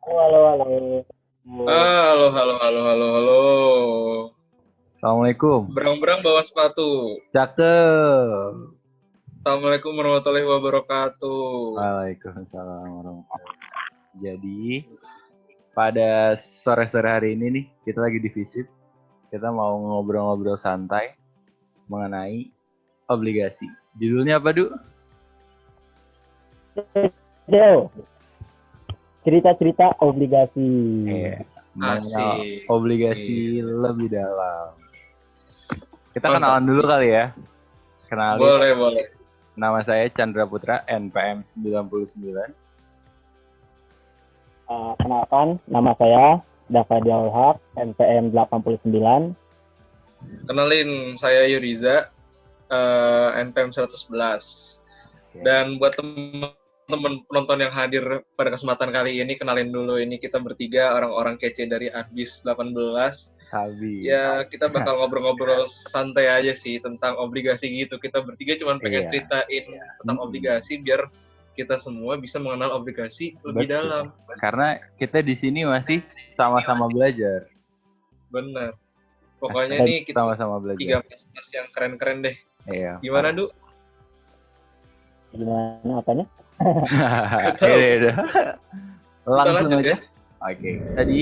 Halo, halo, halo. Halo, halo, halo, halo, halo. Assalamualaikum. Berang-berang bawa sepatu. Cakep. Assalamualaikum warahmatullahi wabarakatuh. Waalaikumsalam warahmatullahi wabarakatuh. Jadi, pada sore-sore hari ini nih, kita lagi di Visip. Kita mau ngobrol-ngobrol santai mengenai obligasi. Judulnya apa, Du? Del, cerita-cerita obligasi. Mengenal Asik. obligasi lebih dalam. Kita Mantap. kenalan dulu kali ya. Kenalin, Boleh, boleh. nama saya Chandra Putra, NPM 99. Kenalkan, nama saya Dava Dialhaq, NPM 89. Kenalin, saya Yuriza, NPM 111. Dan buat teman-teman penonton yang hadir pada kesempatan kali ini, kenalin dulu, ini kita bertiga orang-orang kece dari Adbis 18. Sabi. Ya, kita bakal ngobrol-ngobrol santai aja sih tentang obligasi gitu. Kita bertiga cuma pengen ceritain tentang obligasi biar kita semua bisa mengenal obligasi lebih dalam. Karena kita di sini masih sama-sama belajar. Bener. Pokoknya nih kita sama-sama belajar. 3 mas yang keren-keren deh. Iya. Gimana, Du? Gimana apanya? Langsung aja. Oke. Tadi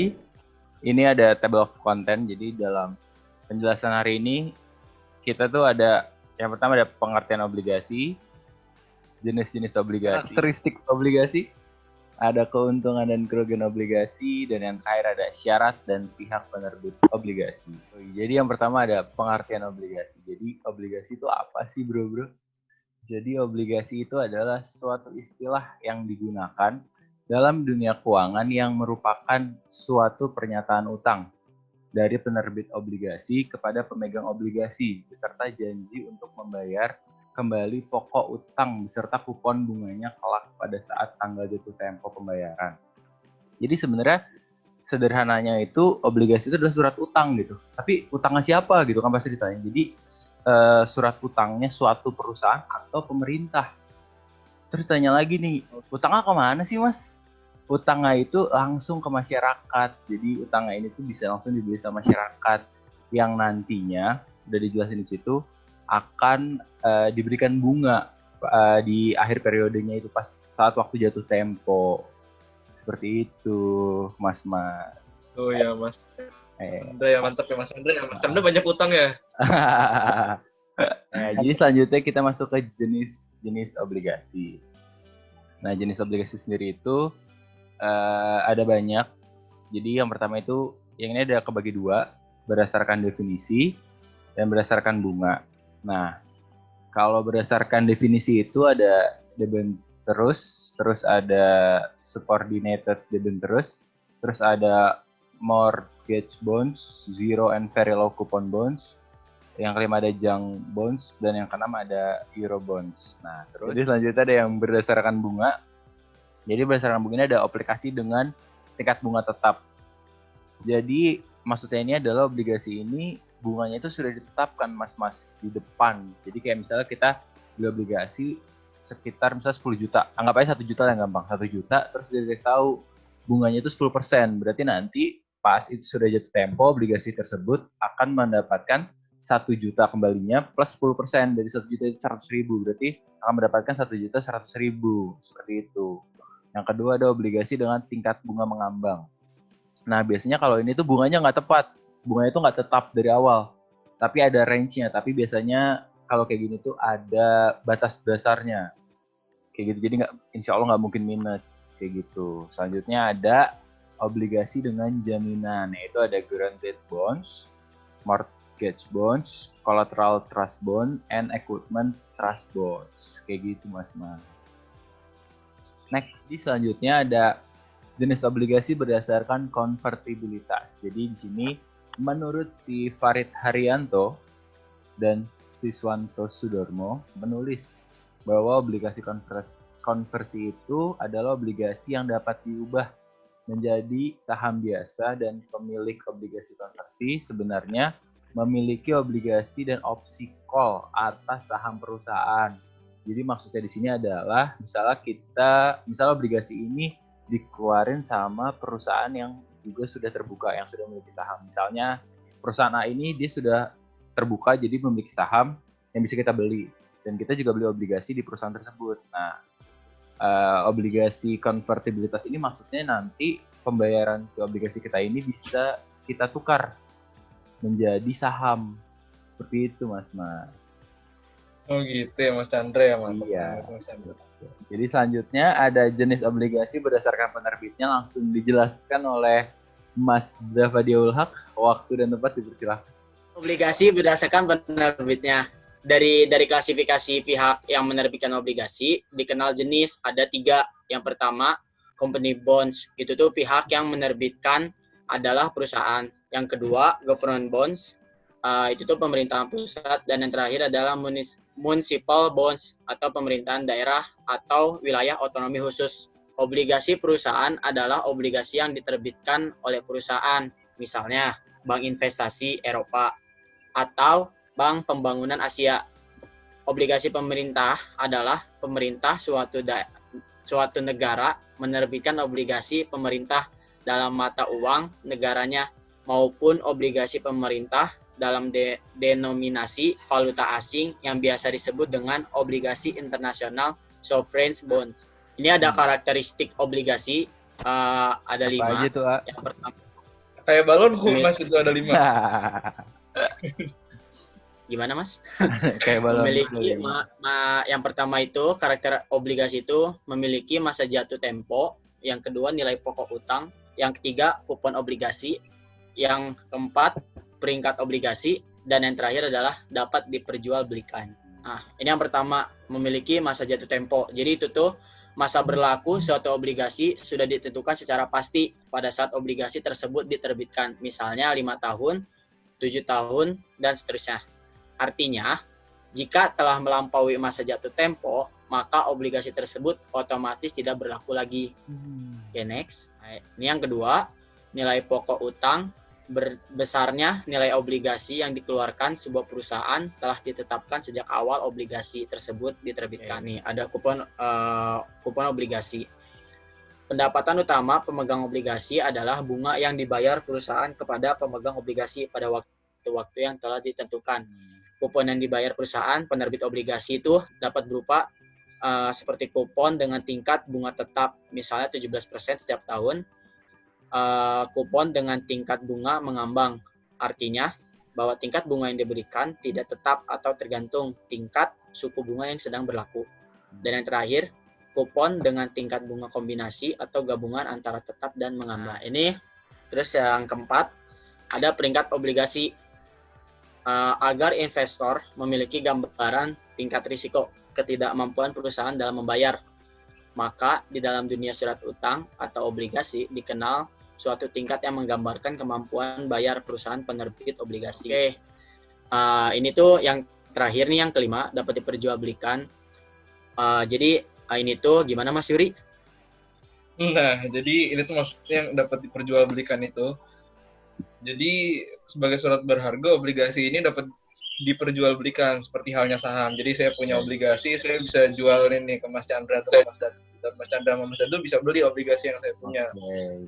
ini ada table of content. Jadi dalam penjelasan hari ini kita tuh ada yang pertama ada pengertian obligasi, jenis-jenis obligasi, karakteristik obligasi, ada keuntungan dan kerugian obligasi, dan yang terakhir ada syarat dan pihak penerbit obligasi. Jadi yang pertama ada pengertian obligasi. Jadi obligasi itu apa sih, bro? Jadi obligasi itu adalah suatu istilah yang digunakan dalam dunia keuangan yang merupakan suatu pernyataan utang dari penerbit obligasi kepada pemegang obligasi beserta janji untuk membayar kembali pokok utang beserta kupon bunganya kelak pada saat tanggal jatuh tempo pembayaran. Jadi sebenarnya sederhananya itu obligasi itu adalah surat utang gitu. Tapi utangnya siapa gitu kan pasti ditanya. Jadi surat utangnya suatu perusahaan atau pemerintah. Terus tanya lagi nih, utangnya kemana sih mas? Utangnya itu langsung ke masyarakat. Jadi utangnya ini tuh bisa langsung dibeli sama masyarakat yang nantinya udah dijelasin di situ akan diberikan bunga di akhir periodenya itu pas saat waktu jatuh tempo. Seperti itu, Mas. Oh ya, Mas. Anda ya mantap ya, Mas Anda ya. Mas Anda banyak utang ya. Nah, jadi selanjutnya kita masuk ke jenis obligasi. Nah, jenis obligasi sendiri itu ada banyak. Jadi yang pertama itu, yang ini ada kebagi dua, berdasarkan definisi dan berdasarkan bunga. Nah, kalau berdasarkan definisi itu ada debenturus, terus ada subordinated debentures, terus ada mortgage bonds, zero and very low coupon bonds, yang kelima ada junk bonds, dan yang keenam ada euro bonds. Nah, terus jadi selanjutnya ada yang berdasarkan bunga. Jadi berdasarkan bunga ini ada obligasi dengan tingkat bunga tetap. Jadi maksudnya ini adalah obligasi ini bunganya itu sudah ditetapkan mas-mas di depan. Jadi kayak misalnya kita beli obligasi sekitar misalnya 10 juta. Anggap aja 1 juta yang gampang. 1 juta terus dikasih tahu bunganya itu 10%. Berarti nanti pas itu sudah jatuh tempo obligasi tersebut akan mendapatkan 1 juta kembalinya plus 10% dari 1 juta itu 100.000. Berarti akan mendapatkan 1.100.000. Seperti itu. Yang kedua ada obligasi dengan tingkat bunga mengambang. Nah biasanya kalau ini tuh bunganya nggak tepat. Bunganya itu nggak tetap dari awal. Tapi ada range-nya. Tapi biasanya kalau kayak gini tuh ada batas dasarnya. Kayak gitu. Jadi insya Allah nggak mungkin minus. Kayak gitu. Selanjutnya ada obligasi dengan jaminan. Yaitu ada guaranteed bonds, mortgage bonds, collateral trust bond, and equipment trust bonds. Kayak gitu mas. Next, selanjutnya ada jenis obligasi berdasarkan konvertibilitas. Jadi di sini menurut si Farid Haryanto dan Siswanto Sudormo menulis bahwa obligasi konversi itu adalah obligasi yang dapat diubah menjadi saham biasa dan pemilik obligasi konversi sebenarnya memiliki obligasi dan opsi call atas saham perusahaan. Jadi maksudnya di sini adalah misalnya obligasi ini dikeluarin sama perusahaan yang juga sudah terbuka, yang sudah memiliki saham. Misalnya perusahaan A ini dia sudah terbuka jadi memiliki saham yang bisa kita beli, dan kita juga beli obligasi di perusahaan tersebut. Nah, obligasi konvertibilitas ini maksudnya nanti pembayaran si obligasi kita ini bisa kita tukar menjadi saham. Seperti itu, Mas. Oh gitu ya Mas Chandra ya, mantap Iya. banget, Mas Chandra. Jadi selanjutnya ada jenis obligasi berdasarkan penerbitnya, langsung dijelaskan oleh Mas Dafadiaul Haq. Waktu dan tempat dipersilahkan. Obligasi berdasarkan penerbitnya. Dari klasifikasi pihak yang menerbitkan obligasi, dikenal jenis ada 3. Yang pertama, company bonds. Itu tuh pihak yang menerbitkan adalah perusahaan. Yang kedua, government bonds. Itu tuh pemerintahan pusat. Dan yang terakhir adalah municipal bonds atau pemerintahan daerah atau wilayah otonomi khusus. Obligasi perusahaan adalah obligasi yang diterbitkan oleh perusahaan. Misalnya, Bank Investasi Eropa atau Bank Pembangunan Asia. Obligasi pemerintah adalah pemerintah suatu negara menerbitkan obligasi pemerintah dalam mata uang negaranya maupun obligasi pemerintah dalam denominasi valuta asing yang biasa disebut dengan obligasi internasional sovereign bonds. Ini ada karakteristik obligasi, ada 5. Apa aja tuh, A? Yang pertama, Kayak balon Mas itu ada 5. gimana Mas? Kayak balon. Memiliki yang pertama itu karakter obligasi itu memiliki masa jatuh tempo, yang kedua nilai pokok utang, yang ketiga kupon obligasi, yang keempat peringkat obligasi, dan yang terakhir adalah dapat diperjualbelikan. Nah, ini yang pertama, memiliki masa jatuh tempo. Jadi itu tuh masa berlaku suatu obligasi sudah ditentukan secara pasti pada saat obligasi tersebut diterbitkan. Misalnya 5 tahun, 7 tahun, dan seterusnya. Artinya, jika telah melampaui masa jatuh tempo, maka obligasi tersebut otomatis tidak berlaku lagi. Oke, next. Ini yang kedua, nilai pokok utang. Besarnya nilai obligasi yang dikeluarkan sebuah perusahaan telah ditetapkan sejak awal obligasi tersebut diterbitkan. Nih, ada kupon obligasi. Pendapatan utama pemegang obligasi adalah bunga yang dibayar perusahaan kepada pemegang obligasi pada waktu yang telah ditentukan. Kupon yang dibayar perusahaan penerbit obligasi itu dapat berupa seperti kupon dengan tingkat bunga tetap, misalnya 17% setiap tahun. Kupon dengan tingkat bunga mengambang, artinya bahwa tingkat bunga yang diberikan tidak tetap atau tergantung tingkat suku bunga yang sedang berlaku. Dan yang terakhir, kupon dengan tingkat bunga kombinasi atau gabungan antara tetap dan mengambang. Ini terus yang keempat, ada peringkat obligasi. Agar investor memiliki gambaran tingkat risiko ketidakmampuan perusahaan dalam membayar, maka di dalam dunia surat utang atau obligasi dikenal suatu tingkat yang menggambarkan kemampuan bayar perusahaan penerbit obligasi. Oke, ini tuh yang terakhir nih, yang kelima, dapat diperjualbelikan. Jadi ini tuh gimana Mas Yuri? Nah, jadi ini tuh maksudnya yang dapat diperjualbelikan itu. Jadi sebagai surat berharga, obligasi ini dapat diperjualbelikan seperti halnya saham. Jadi saya punya obligasi, saya bisa jualin nih ke Mas Chandra atau Mas Dadu. Dan Mas Chandra sama Mas Dadu bisa beli obligasi yang saya punya.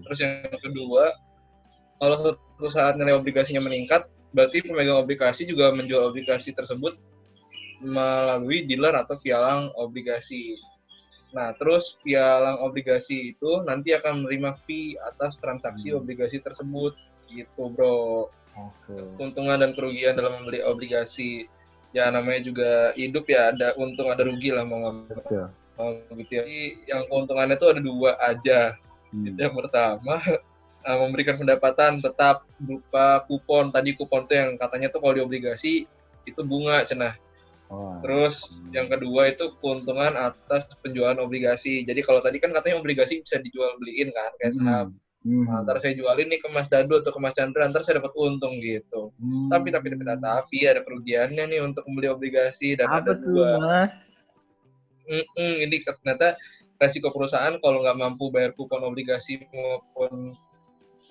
Terus yang kedua, kalau suatu saat nilai obligasinya meningkat, berarti pemegang obligasi juga menjual obligasi tersebut melalui dealer atau pialang obligasi. Nah, terus pialang obligasi itu nanti akan menerima fee atas transaksi obligasi tersebut. Gitu, Bro. Keuntungan dan kerugian dalam membeli obligasi. Ya, namanya juga hidup ya, ada untung ada rugi lah mau gitu ya. Jadi yang keuntungannya itu ada 2 aja. Yang pertama, memberikan pendapatan tetap berupa kupon. Tadi kupon itu yang katanya tuh kalau di obligasi itu bunga, cenah. Terus yang kedua itu keuntungan atas penjualan obligasi. Jadi kalau tadi kan katanya obligasi bisa dijual beliin kan, kayak saham. Nah, ntar saya jualin nih ke Mas Dadu atau ke Mas Chandra, ntar saya dapat untung gitu. Tapi ada kerugiannya nih untuk membeli obligasi, dan apa ada tuh, 2. Mas? Ini ternyata resiko perusahaan kalau nggak mampu bayar kupon obligasi maupun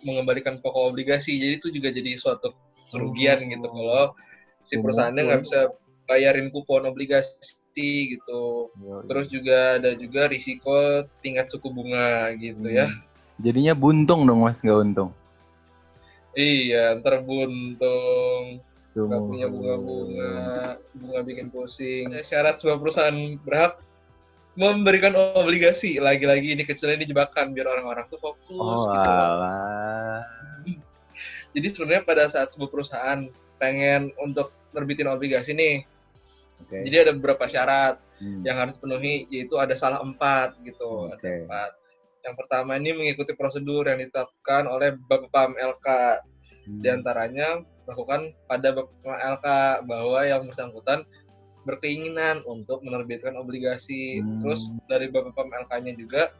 mengembalikan pokok obligasi. Jadi itu juga jadi suatu kerugian gitu kalau si perusahaannya nggak bisa bayarin kupon obligasi obligasi gitu. Yoi. Terus juga ada juga risiko tingkat suku bunga gitu ya. Jadinya buntung dong Mas, nggak untung. Iya, ntar buntung, nggak Sungguh. punya bunga bikin pusing. Syarat sebuah perusahaan berhak memberikan obligasi. Lagi-lagi ini kecilnya ini jebakan biar orang-orang tuh fokus Oh gitu loh. alah. Jadi sebenarnya pada saat sebuah perusahaan pengen untuk nerbitin obligasi nih, Oke. jadi ada beberapa syarat Hmm. yang harus dipenuhi, yaitu ada salah 4 gitu. Oke. Ada 4. Yang pertama ini mengikuti prosedur yang ditetapkan oleh Bapepam LK. Di antaranya melakukan pada Bapepam LK bahwa yang bersangkutan berkeinginan untuk menerbitkan obligasi. Terus dari Bapepam LK-nya juga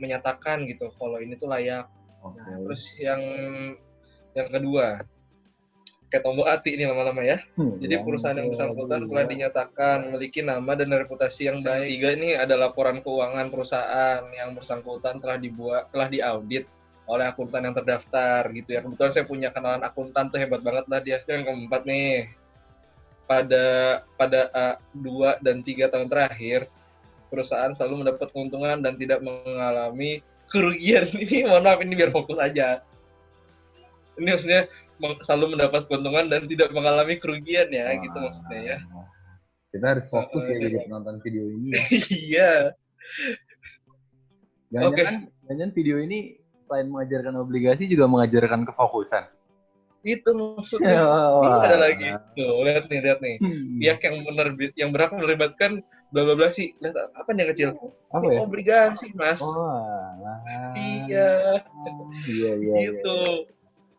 menyatakan gitu kalau ini tuh layak. Oke. Nah, terus yang kedua, kayak tombol hati ini lama-lama ya. Jadi perusahaan yang bersangkutan telah dinyatakan memiliki nama dan reputasi yang baik. Tiga ini ada laporan keuangan perusahaan yang bersangkutan telah diaudit oleh akuntan yang terdaftar gitu ya. Kebetulan saya punya kenalan akuntan tuh hebat banget lah dia. Yang keempat nih, pada 2 dan 3 tahun terakhir perusahaan selalu mendapat keuntungan dan tidak mengalami kerugian. Ini mohon maaf ini biar fokus aja. Ini maksudnya selalu mendapat keuntungan dan tidak mengalami kerugian ya, gitu maksudnya ya. Kita harus fokus ya jadi penonton video ini ya. Iya. Jangan-jangan video ini selain mengajarkan obligasi juga mengajarkan kefokusan. Itu maksudnya. Ini ada lagi. Tuh, lihat nih. Pihak yang berhak menerbitatkan bla bla bla sih. Lihat apa nih yang kecil? Apa ini ya? Obligasi, Mas. Iya. Iya. Gitu.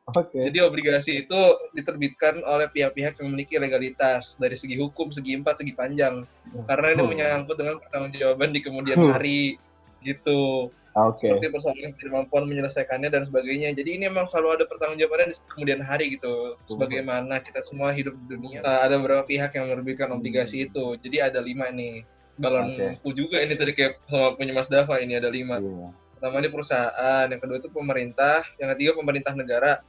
Oke. Jadi obligasi itu diterbitkan oleh pihak-pihak yang memiliki legalitas dari segi hukum, segi 4, segi panjang. Karena ini menyangkut dengan pertanggungjawaban di kemudian hari gitu. Seperti persoalan kemampuan menyelesaikannya dan sebagainya. Jadi ini memang selalu ada pertanggungjawaban di kemudian hari gitu. Sebagaimana kita semua hidup di dunia. Ada beberapa pihak yang menerbitkan obligasi itu. Jadi ada 5 nih. Balonku juga ini tadi kayak sama punya Mas Dava ini ada 5. Pertama ini perusahaan, yang kedua itu pemerintah, yang ketiga pemerintah negara.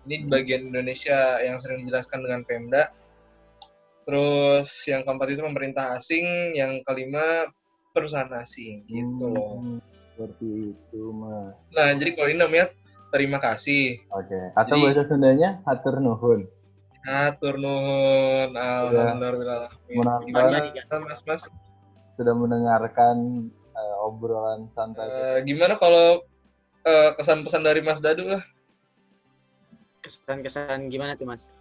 Ini di bagian Indonesia yang sering dijelaskan dengan Pemda. Terus yang keempat itu pemerintah asing, yang kelima perusahaan asing gitu loh. Seperti itu, Mas. Nah, jadi kalau ini namanya terima kasih. Oke. Atau bahasa Sundanya hatur nuhun. Hatur nuhun. Alhamdulillah. Mas. Sudah mendengarkan obrolan santai. Gimana kalau kesan-pesan dari Mas Dadu lah? Kesan-kesan gimana tuh, Mas?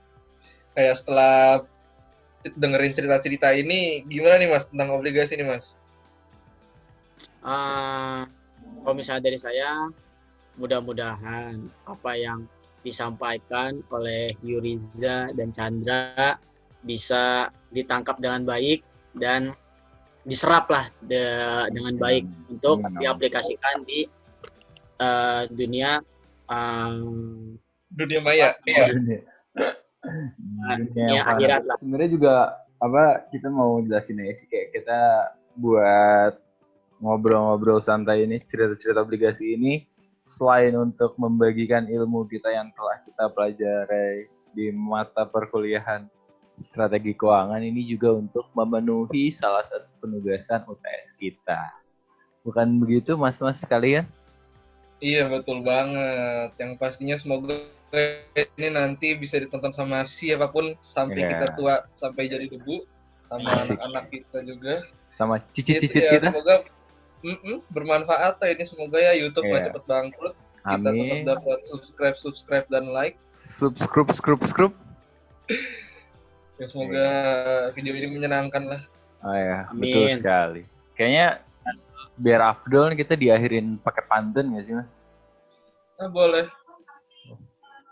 Kayak setelah dengerin cerita-cerita ini, gimana nih Mas tentang obligasi nih Mas? Kalau misalnya dari saya, mudah-mudahan apa yang disampaikan oleh Yuriza dan Chandra bisa ditangkap dengan baik dan diserap lah dengan baik untuk diaplikasikan di dunia maya. Dunia akhirat lah. Sebenarnya juga kita mau jelasin aja sih, kayak kita buat ngobrol-ngobrol santai ini, cerita-cerita obligasi ini, selain untuk membagikan ilmu kita yang telah kita pelajari di mata perkuliahan strategi keuangan, ini juga untuk memenuhi salah satu penugasan UTS kita. Bukan begitu mas-mas sekalian? Iya, betul banget. Yang pastinya semoga ini nanti bisa ditonton sama siapapun sampai kita tua, sampai jadi debu, sama anak-anak kita juga, sama cicit-cicit ya, kita. Semoga bermanfaat ya ini, semoga ya YouTube nggak cepet bangkrut. Kita tetap dapat subscribe dan like. Subscribe. Ya, semoga video ini menyenangkan lah. Oh ya, amin. Betul sekali. Kayaknya biar afdol kita diakhirin pakai pantun nggak sih mas? Boleh.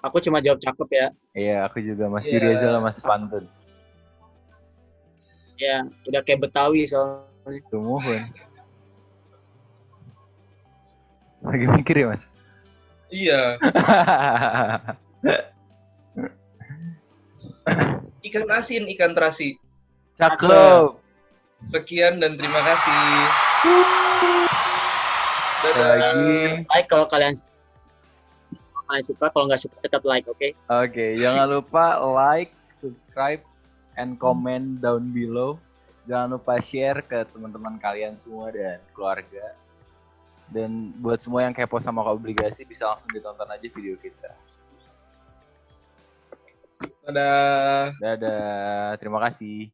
Aku cuma jawab cakep ya. Iya, aku juga Mas Yuri aja lah mas pantun. Ya, udah kayak Betawi soalnya. Tumuhun. Lagi mikir ya mas? Iya. Ikan asin, ikan terasi. Cakep. Sekian dan terima kasih. Lagi. Like kalau kalian suka, kalau nggak suka tetap like, oke? Oke, jangan lupa like, subscribe, and comment down below. Jangan lupa share ke teman-teman kalian semua dan keluarga. Dan buat semua yang kepo sama obligasi bisa langsung ditonton aja video kita. Dadah. Dadah, terima kasih.